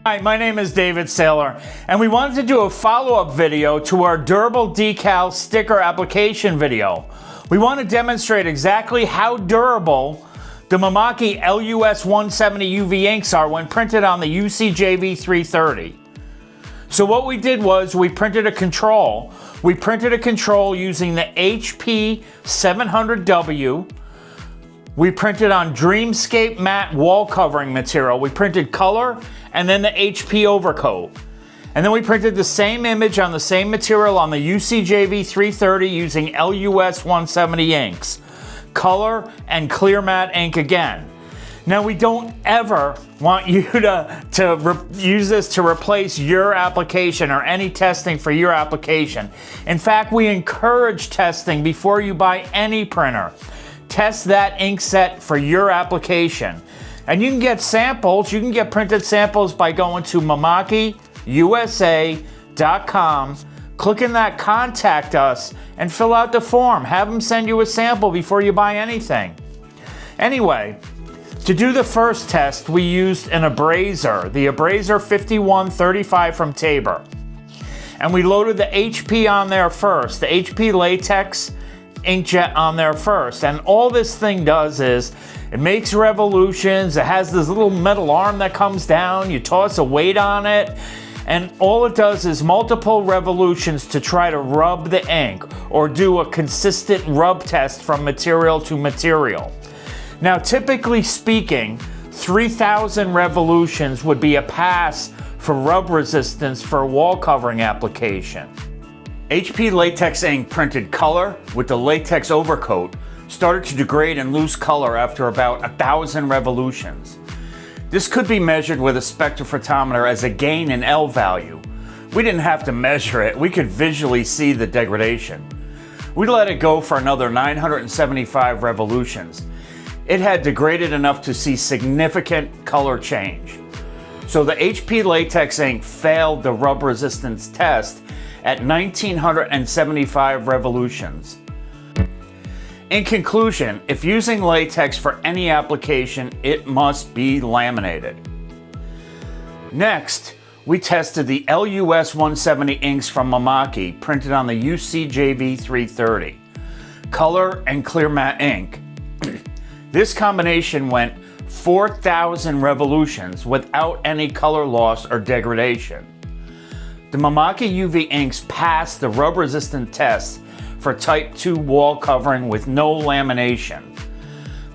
Hi, my name is David Saylor, and we wanted to do a follow-up video to our durable decal sticker application video. We want to demonstrate exactly how durable the Mimaki LUS170 UV inks are when printed on the UCJV330. So what we did was we printed a control. We printed a control using the HP 700W. We printed on Dreamscape matte wall covering material. We printed color and then the HP overcoat. And then we printed the same image on the same material on the UCJV330 using LUS170 inks. Color and clear matte ink again. Now we don't ever want you to use this to replace your application or any testing for your application. In fact, we encourage testing before you buy any printer. Test that ink set for your application. And you can get samples, you can get printed samples by going to MimakiUCJV330.com, clicking that contact us, and fill out the form. Have them send you a sample before you buy anything. Anyway, to do the first test, we used an abrasor, the Abrasor 5135 from Tabor. And we loaded the HP on there first, the HP Latex inkjet on there first. And all this thing does is it makes revolutions. It has this little metal arm that comes down. You toss a weight on it, and all it does is multiple revolutions to try to rub the ink or do a consistent rub test from material to material. Now, typically speaking, 3,000 revolutions would be a pass for rub resistance for a wall covering application. HP Latex ink printed color with the latex overcoat started to degrade and lose color after about 1,000 revolutions. This could be measured with a spectrophotometer as a gain in L value. We didn't have to measure it, we could visually see the degradation. We let it go for another 975 revolutions. It had degraded enough to see significant color change. So the HP Latex ink failed the rub resistance test at 1,975 revolutions. In conclusion, if using latex for any application, it must be laminated. Next, we tested the LUS170 inks from Mimaki printed on the UCJV330. Color and clear matte ink. This combination went 4,000 revolutions without any color loss or degradation. The Mimaki UV inks passed the rub-resistant test for Type 2 wall covering with no lamination.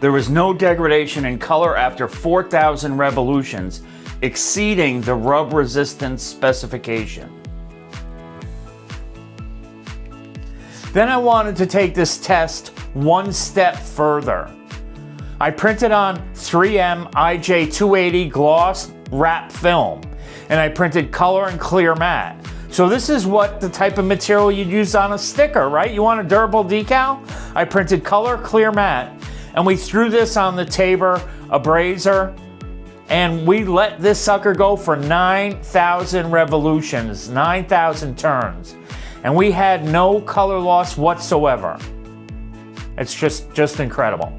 There was no degradation in color after 4,000 revolutions, exceeding the rub resistance specification. Then I wanted to take this test one step further. I printed on 3M IJ280 gloss wrap film, and I printed color and clear matte. So this is what the type of material you'd use on a sticker, right? You want a durable decal? I printed color, clear matte, and we threw this on the Tabor abrasor, and we let this sucker go for 9,000 revolutions, 9,000 turns, and we had no color loss whatsoever. It's just incredible.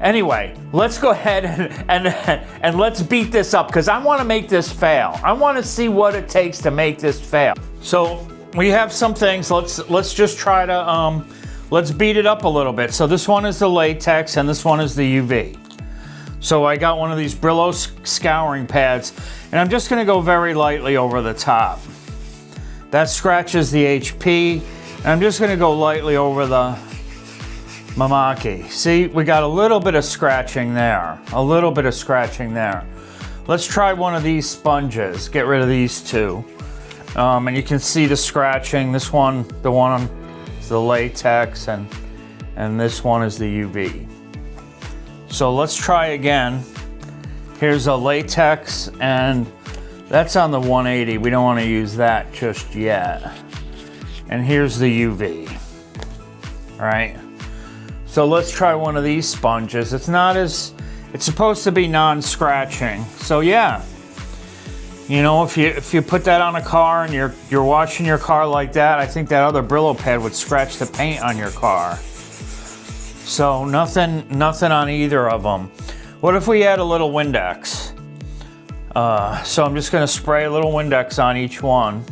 Anyway, let's go ahead and let's beat this up, because I want to make this fail. I want to see what it takes to make this fail. So we have some things. Let's just try to let's beat it up a little bit. So this one is the latex and this one is the UV. So I got one of these Brillo scouring pads, and I'm just going to go very lightly over the top. That scratches the HP, and I'm just going to go lightly over the Mimaki. See, we got a little bit of scratching there. A little bit of scratching there. Let's try one of these sponges. Get rid of these two. And you can see the scratching. This one, the one on the latex, and this one is the UV. So let's try again. Here's a latex, and that's on the 180. We don't want to use that just yet. And here's the UV. All right. So let's try one of these sponges. It's supposed to be non-scratching. So yeah, you know, if you put that on a car and you're washing your car like that, I think that other Brillo pad would scratch the paint on your car. So nothing on either of them. What if we add a little Windex? So I'm just gonna spray a little Windex on each one.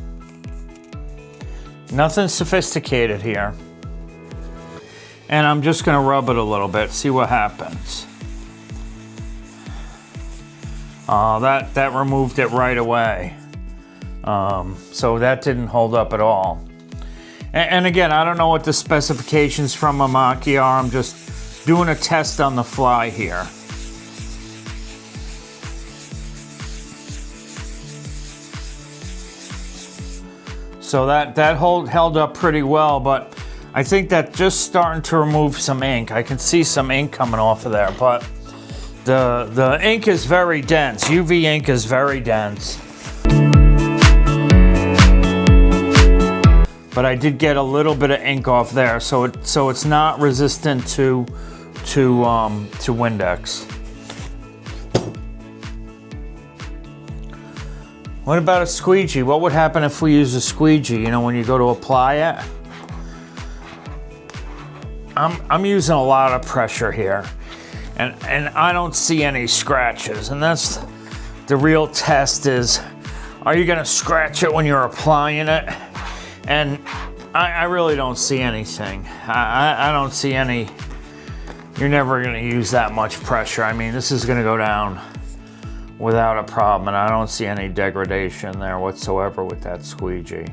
Nothing sophisticated here. And I'm just gonna rub it a little bit, see what happens. That removed it right away. So that didn't hold up at all. And again, I don't know what the specifications from Mimaki are. I'm just doing a test on the fly here. So that held up pretty well, but I think that's just starting to remove some ink. I can see some ink coming off of there, but the ink is very dense. UV ink is very dense. But I did get a little bit of ink off there, so it's not resistant to Windex. What about a squeegee? What would happen if we use a squeegee? You know, when you go to apply it? I'm using a lot of pressure here, and I don't see any scratches. And that's the real test: is are you gonna scratch it when you're applying it? And I really don't see anything. I don't see any. You're never gonna use that much pressure. I mean, this is gonna go down without a problem, and I don't see any degradation there whatsoever with that squeegee.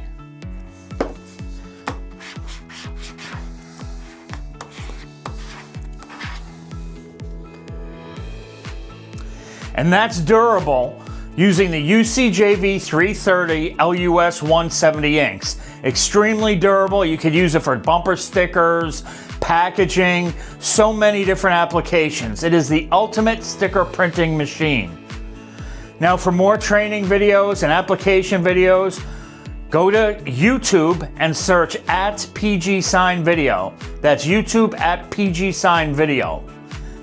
And that's durable using the UCJV330 LUS170 inks. Extremely durable. You could use it for bumper stickers, packaging, so many different applications. It is the ultimate sticker printing machine. Now, for more training videos and application videos, go to YouTube and search @PGSignVideo. That's YouTube @PGSignVideo.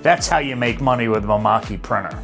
That's how you make money with Mimaki printer.